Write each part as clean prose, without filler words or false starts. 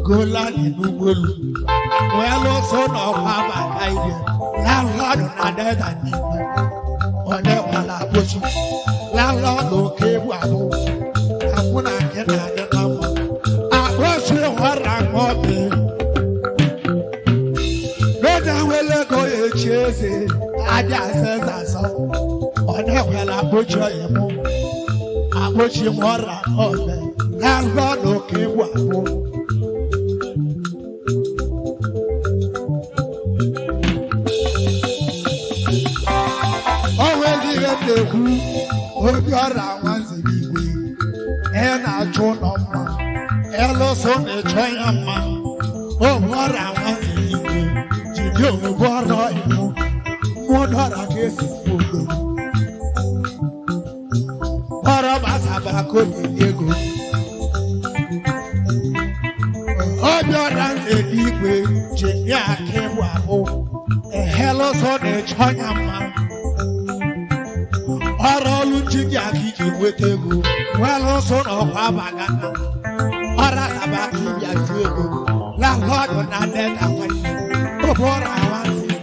Gola Nubulu. Well, also no Papa idea. Landlord not dead than me. Or never la push. Landlord okay, well, I wouldn't get that number. I was here what I'm hoping. No, I will go chase it. I just said that so. Or never la push you. I wish you more than landlord okay, well. Obi ọra nwanze n'igwe na-achụ n'ọma elụsọ na-echọ ya mma obi ọra nwanze n'igwe jide obi ọra iwu mụdọra ga-esi ogo ọrụ gbasaba kobi ego obi ọra nze n'igwe jide aka ịbụ ahụ elụsọ na-echọ ya mma ọrụ nchịkị aka iji nweta ego nwere ụsọ na ọkwa abaga ọrụ asaba aka iji atụ ego landlọdụ na deta nwanne ofe ọrụ awansi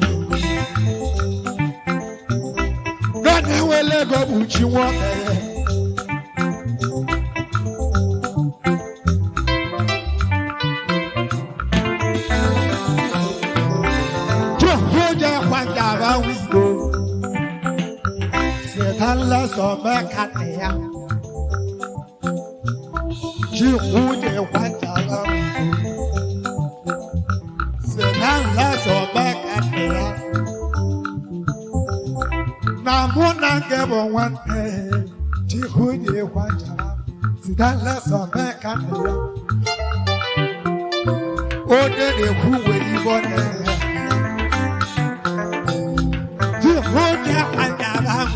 n'ọdụ enwela ego bụ chi nwokere tupu oje kwanja abanwe igbo unless or back at the young. She would have went along. Said unless or back at the young. Now, one I gave one day. She would have went along. Said unless or back at the young. Oh, then who will you go there? She would have went along.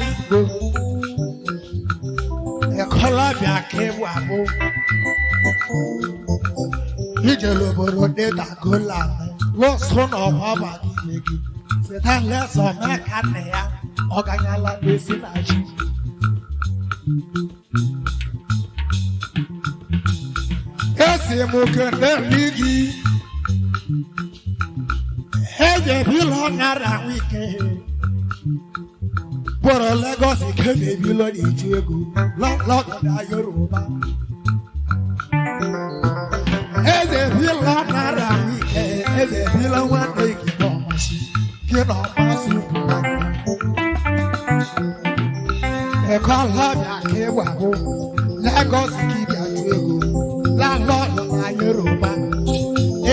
Columbia came wabo. Ijelo boro data gola. Lost one of our lady. Said that less of my canea. Oganyala desinaji. Ese mukende ligi. Heje bilonara wike. Bọ̀rọ̀ Lagos kéde bí lórí ìjú ego lọ́gọ̀dá Yorùbá. Eze bí lọ́nàrà wíkẹ́, eze bí lọ́wọ́ èkì bọ̀mọ̀ sí, kí nà ọmọ sí ìbúra. Ẹ̀kọ́ lọ́bìà kéwà bó, Lagos kéde àjú ego lọ́gọ̀dá Yorùbá.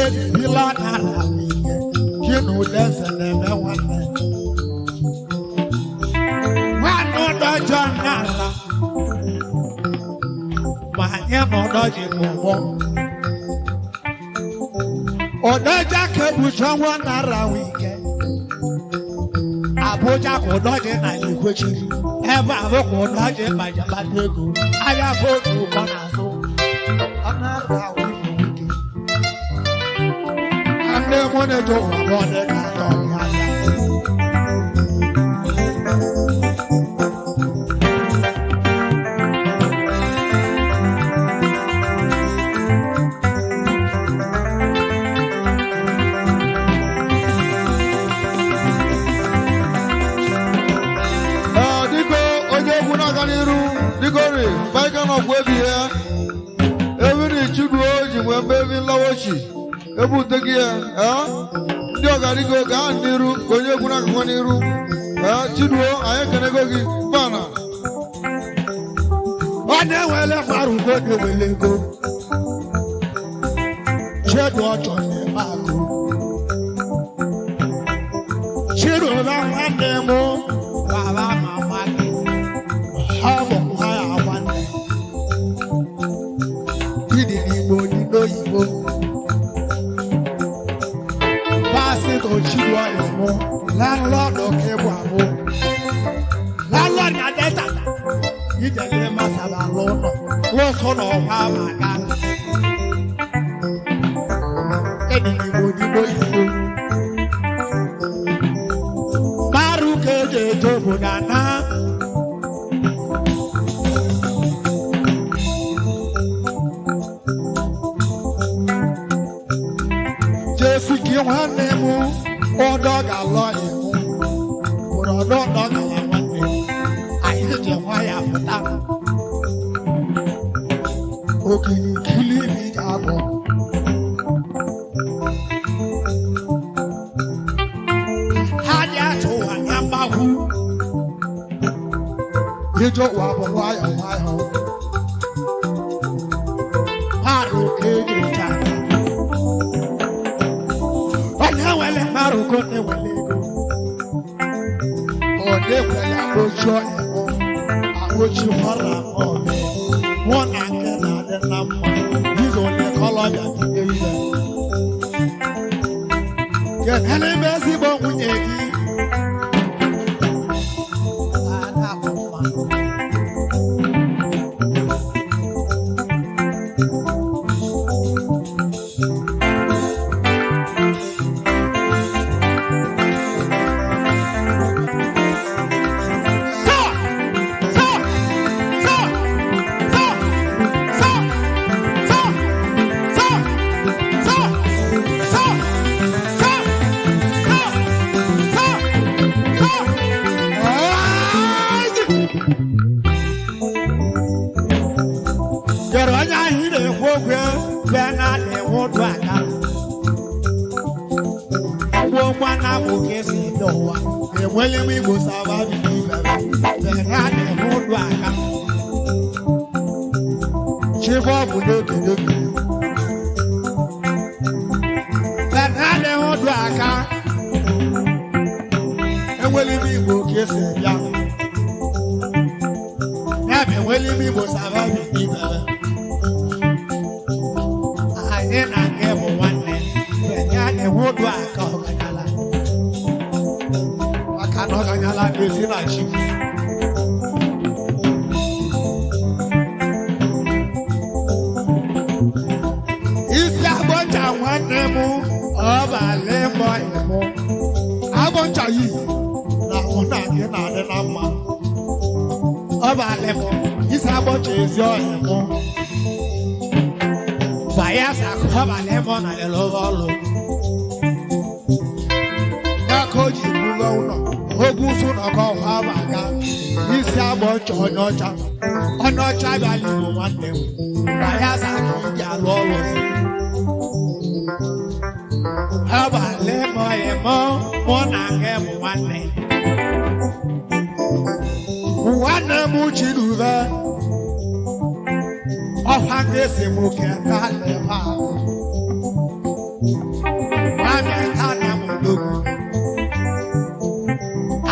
Eze bí lọ́nàrà wíkẹ́, kí nà ó dẹ́sẹ̀ lẹ́mẹ̀ wọn lẹ́. Nala, my emoji move. Odaja kebucha wanara weekend. Aboja kodoje na ikwechi. Eba avoko odaje majabatego. Aya votu konazo. Anara weekend. Ande moneto wabone na yaya. Digori, Baikan of Webia, every Chugoji, when baby Lawashi, Ebu Tegia, Diogarigo, Gandiru, Koyakuna Kwaniru, Chido, I can go give Bana. What the well of our good will go? Shed watch on the Bago. Chido, that one demo, Baba, how about one? Did it know pass it on Chihuahua, landlord of Kebuabo. Landlord at that time. You tell them as a loan, lost on our power. Anybody know you? Maruke de Tobunana. Ochi one name, or dog a lawyer, or a dog one name. I did your wire for that. Okay, kill me, Jabo. Hayato and Yambahu. You don't want to wire on my home. Haru Kage Jabo. Maru kote walego, ode kwela ojo emo, awochi mara ome, one anke na de namma, this only color ya dikele. Ye kene besi bo munyeki, ana mama. William Ibo Savage, the hand and hold back. Chief of the that hand and hold back. And William Ibo kiss it young. Never William Ibo Savage. I didn't give one name. The hand and hold back. Kanyala Besina Chief. Is Abonja one name of a lemon? Abonja you. Now, one again, the number of a lemon. Is Abonja is your lemon. Bias a cover lemon and a lower low. Nakoji Bugono. Ogun soon ọkọ wa baga isi abọ chọ ọnọcha bali mo nwanne m baya saki ija lọrọ abalị mọ ịmọ mụ na nke m nwanne m chiruve ọha nkesi m kẹta lẹba nwanne ta na m dogu.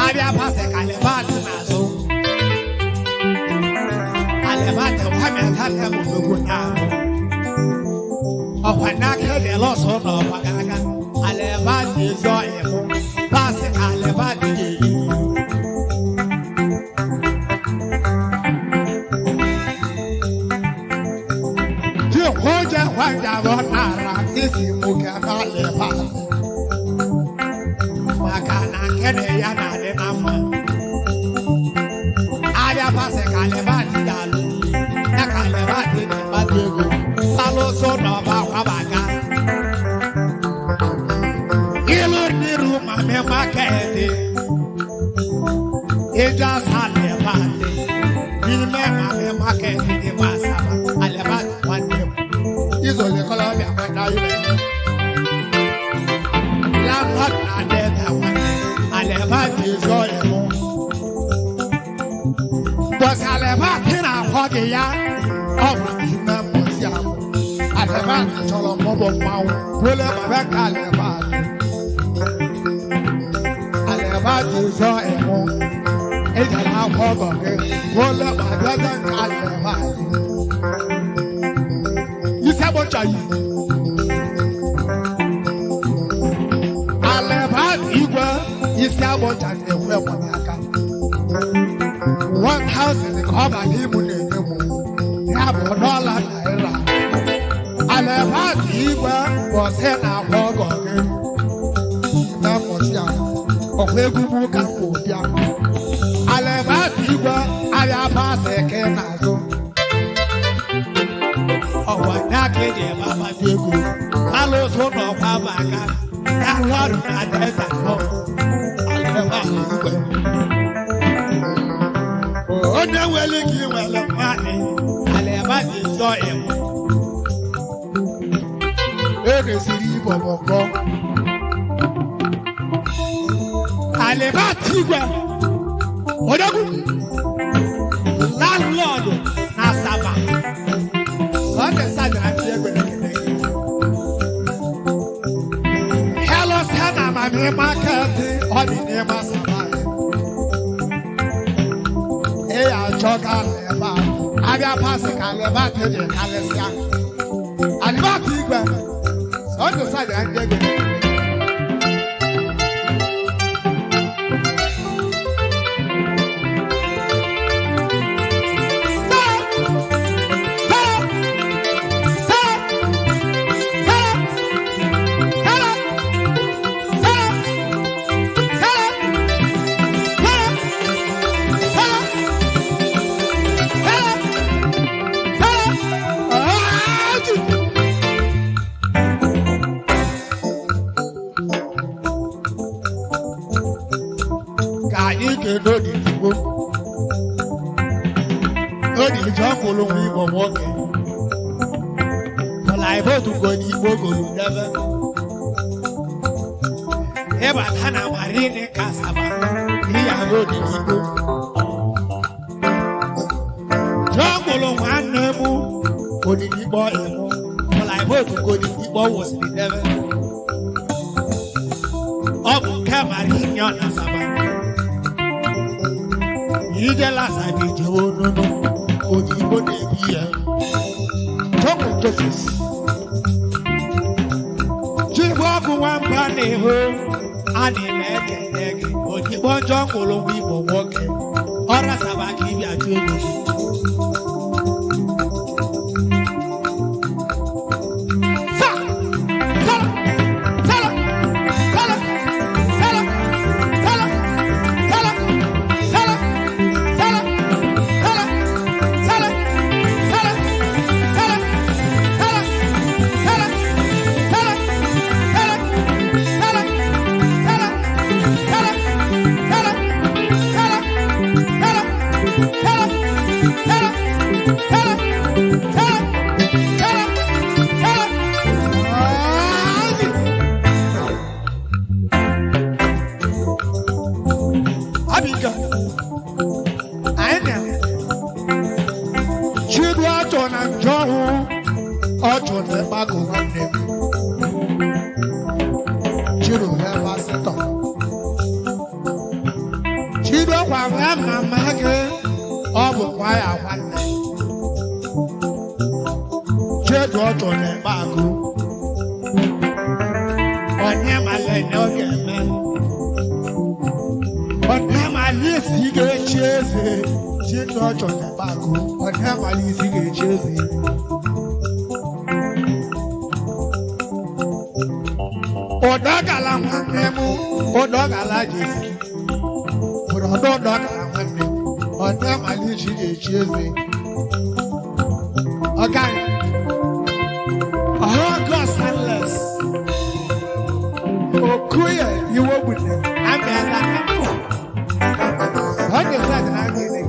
Abia pase kalebati nazo. Alebati wame tata mudogo na. Ofanake de loso no pagaga. Alebati zo emo. Pase kalebati jeyi. Ti hoja wanja bonara kisi muka kalebati. Makana kene yana. Abia pase kalebati dalu, na kalebati ni badego, salo so no ba wabaga. Ilo niru mame makete, eja salebati, ilme mame makete ni masaba, alebati wande. Izo le kolobia kwenda yule. La not na deta wande, alebati zo emo. Alebati na hoge ya ọwụrụ ime mmosi ahụ. Alebati chọrọ mmụọ mmanwụ wele babeka alebati. Alebati zọ emu ejela akwa ọgọ gị wele babeka nke alebati. Ise bọcha yi. Alebati igwe isi abọcha na-ekwe mmadụ aka. 1,000 cover him with a new $1 Alebati was in a hog again. That was young. Of a good Cambodia. Alebati Alabase Kenazo. Oh, what that lady, Baba Diego. Hello, son of Babaga. landlord na data no aleba igwe onye wele ki wele mani aleba ti so emo ere siri boboko aleba ti igwe odagu landlord na saba Sunday Saturday and Sunday hello sana mami market odi ni ma saba a choka leba aga pass ka leba te de kalesia alba ti gba Sunday Saturday and Sunday no di go no di jungle lo wi bo wo ke la ibo to go ni bo go lu never e ba kana marine kasaba ni ya no di go jungle lo wan nemu go di bo e mo la ibo to go di bo was the never up ka marine on asaba Ijela sabi jewo nono ojibo debiye Toko Joseph Jibo ku wampa neho ani leke leke ojibo jongolo wibo woke ora sabaki bi ajogo Odagala nwanemu odagala jesi odagala nwanemu ọdẹ malichi echi eze okay August endless okuye iwo bude amela Sunday Saturday na ngene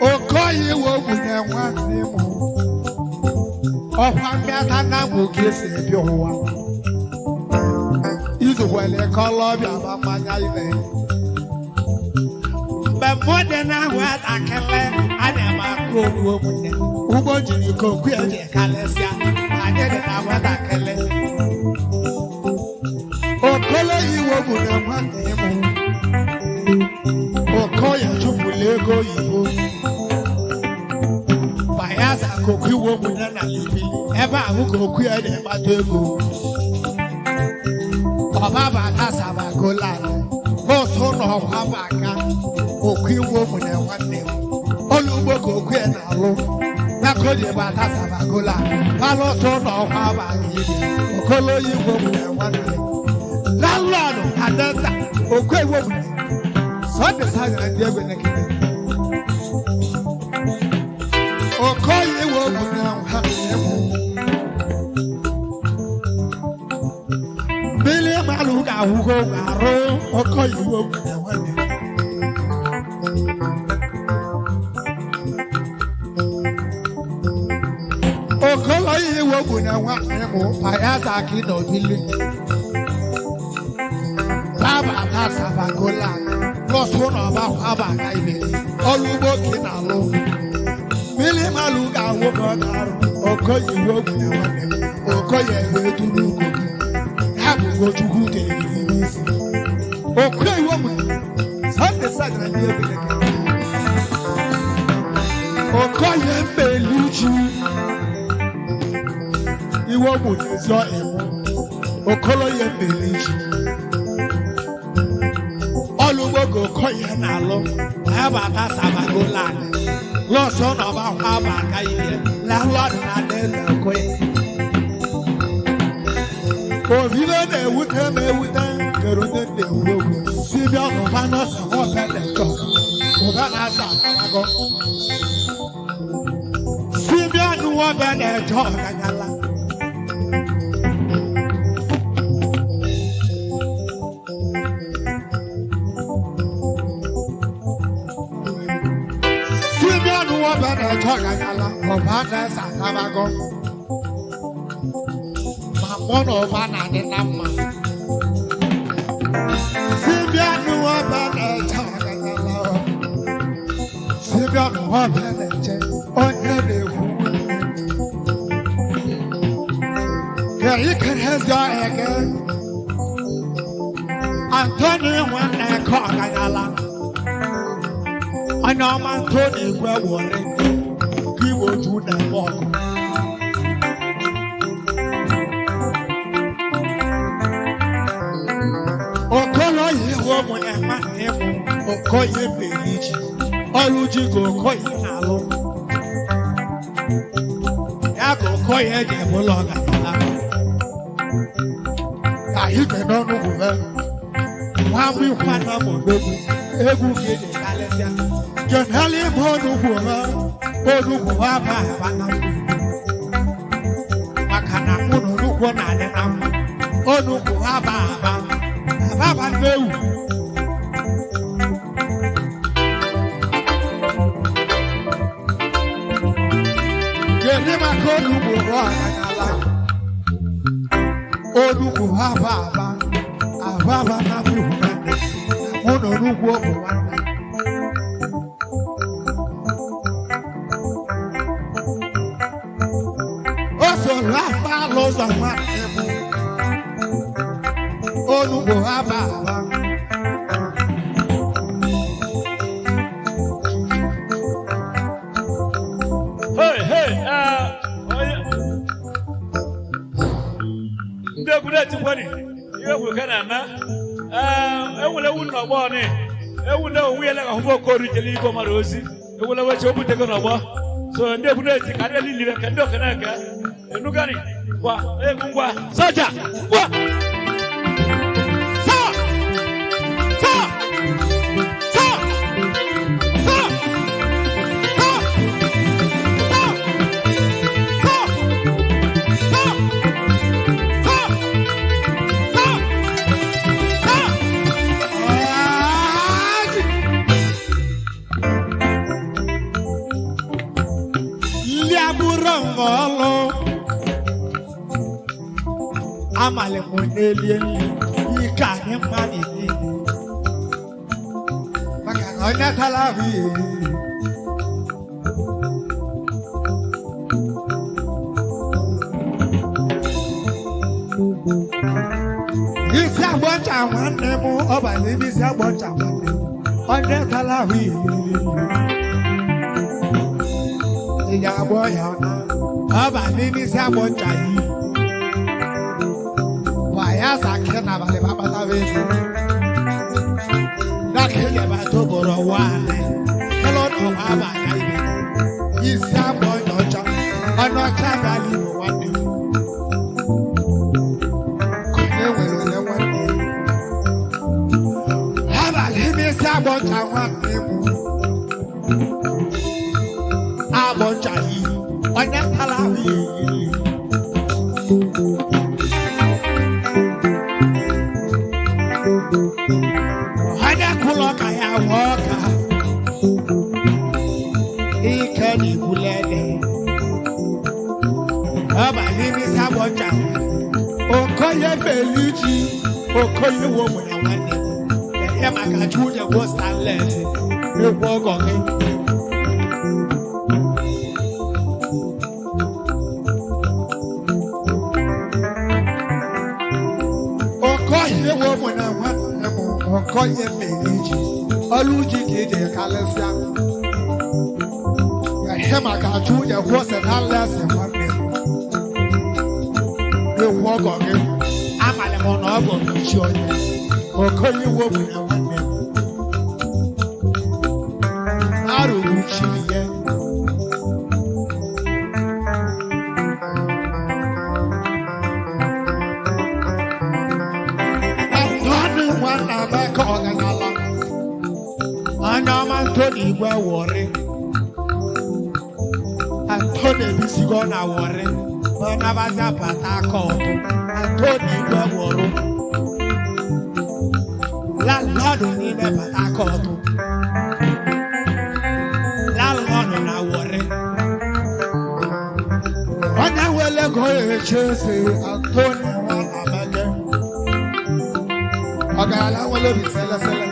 okoye iwo bude nwanemu ọ̀pá mẹ́ta náà mú kí èsì ẹ̀bí ọ̀wá. Ìzùwẹ̀lẹ̀ kọ́ lọ́bì àbámáyá ilẹ̀. Bẹ̀mọ́dé náà wà àkẹ́lẹ́ àdèmà kó owó mu nẹ̀. Ugbo jìnnì kò kú ẹ̀jẹ̀ kalẹ̀ sí à. Àdèdè náà wà àkẹ́lẹ́. Òkòlè yìí wò mu nẹ̀ wọ́n ní mu. Òkò yẹ túbú lẹ́gọ́ yìí. Bayasa koku wo mu na libili eba ahu koku e de matego Baba ba ta saba gola mo so no wa ba ka koku wo mu na wanne olugbo koku e na lo na ko de ba ta saba gola ba lo so no wa ba yi okolo yi wo mu na wanne la lo adata koku wo mu so de sa ga de go na kide Okoye wo muna ha emu awugo aro oko iwo na wane okolo iwo bu na wane mo payasa ki no dile baba ta sabagola lo so no ba aba ka ibe olugo ki na lo mili malu ga wo ko aro oko iwo bu na wane oko ye we duru ko go to good day. Okay, woman. Sunday, Saturday, and everything. Okay, Beluchi. You won't put his law in. Okolo Beluchi. All over go Koyan alone. Have a pass of a good land. Lost on about how back I hear. Landlord and then the queen. For viva de wuta me wuta kerode de wo sibia no fana se ho pele ko o ga na sa go sibia no wo be de jo ga nyala sibia no wo be de jo ga nyala o ba na sa go one of an number. Sibia no one at Sibia no one at on the yeah, you can have your again. Anthony one at Cockagala. I know my Tony well wanted. He will do the walk. Woman and my name, Okoye Beach, Oluji go Koye Nalo. Yago Koye Demologa. You cannot know who. One we want of baby, every day, Galatia. John Halley Bodu, Bodu, Makana, Munu, one and Onu, Baba, Baba, no. Oduku haba ababa na buhana ono rugo buwana oso rafa loza matemu oduku haba Ndeguleti kwani yewu kana na ewule wunno bo ni ewule owuyele ka hubo koru jeli ko marozi ewule wacho bute ko no bo so ndeguleti kada lili ka ndo kana ka enugani kwa ngwa soja kwa Amale monelien ika ni mani ni maka onya talavi isi agboncha nwanne mu oba ni isi agboncha nwanne onya talavi iya agboya na oba ni isi agboncha yi ya sakena bale baba tavezi nakele bato boro wane hello no baba kaibe isa boyo cha ono cha dali wane kone wele le wane haba limi sa bocha wane mu aboncha yi onya kala yi nini sabocha okoye beliji okoye wo mo na wane ya maka chuja go starlet e wo goge okoye wo mo na wane okoye beliji oluji keje kalesia ya maka chuja go starlet e wane walk on him. I'm on the show you. Or call you woman and one man. How do you see it? I'm not one of my calling along. I know my Tony were worried. I told him this is gonna worry. Nabaza patako, Antoni Gwaworo. La Lord ni ne patako. La Lord na worry. Ona wele go chase Antoni wana bage. Agala wele bi sele sele.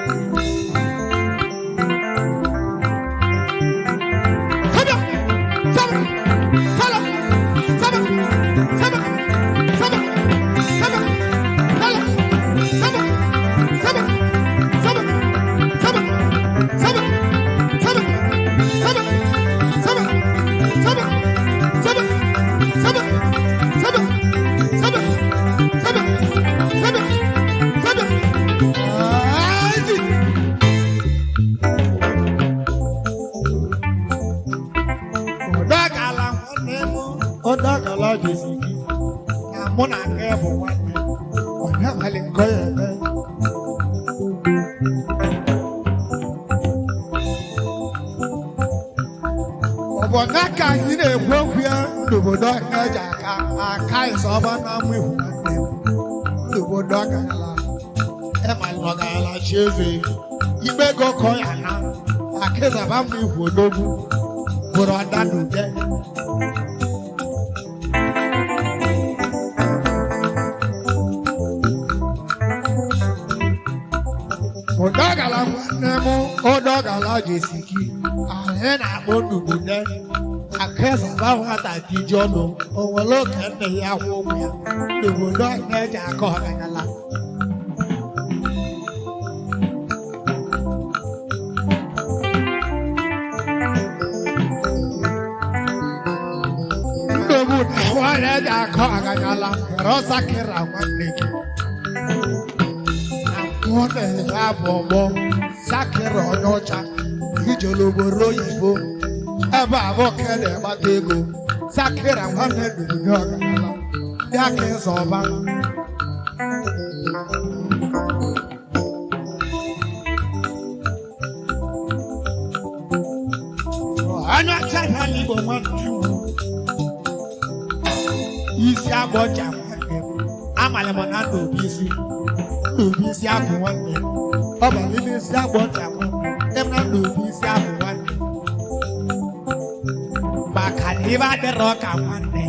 Ibego koyana akeza bambi wodogu boroda dude odagala nemo odagala jesiki ahena bodude akeza bawata tijono owolo kende ya womya ibodo neja ko ngala Wada kagala rosa kera waniki Wode abobo sakero nocha ijoloboro yibo eba abokele batego sakera wane dudoga yake zoba Ana chana libo manu Isi aboja amale mona no bisi abu wanne oba libi isi aboja emna no bisi abu wanne bakani ba de roka wanne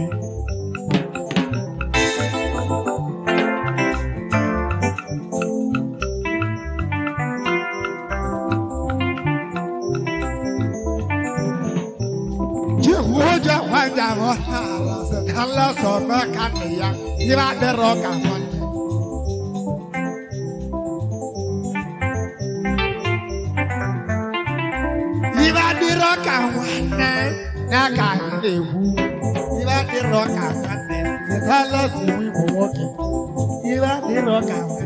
Jehoja wanja Allah sona kaniya ira de roka wanne ira de roka wanne naka nehu ira de roka wanne Allah si wi bowoki ira de roka wanne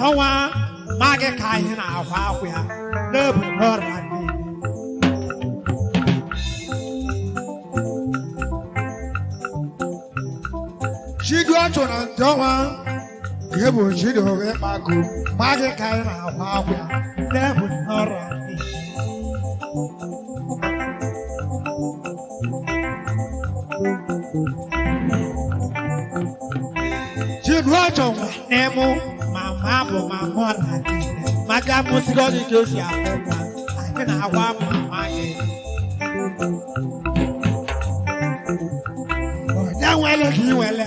ọnwa ma gị ka anyị na-akwa akwa ya n'ebu n'ọrịa niile chidu ọchụ na ntị ọnwa ka ebu chidu oge kpako ma gị ka anyị na-akwa akwa ya n'ebu n'ọrịa niile chidu ọchụ nwanne m ma bụ ma mụọ na niile maka mụsịrị ọdị ka esi akwa nwa anyị na-agwa mama gị onye nwere ka ị nwere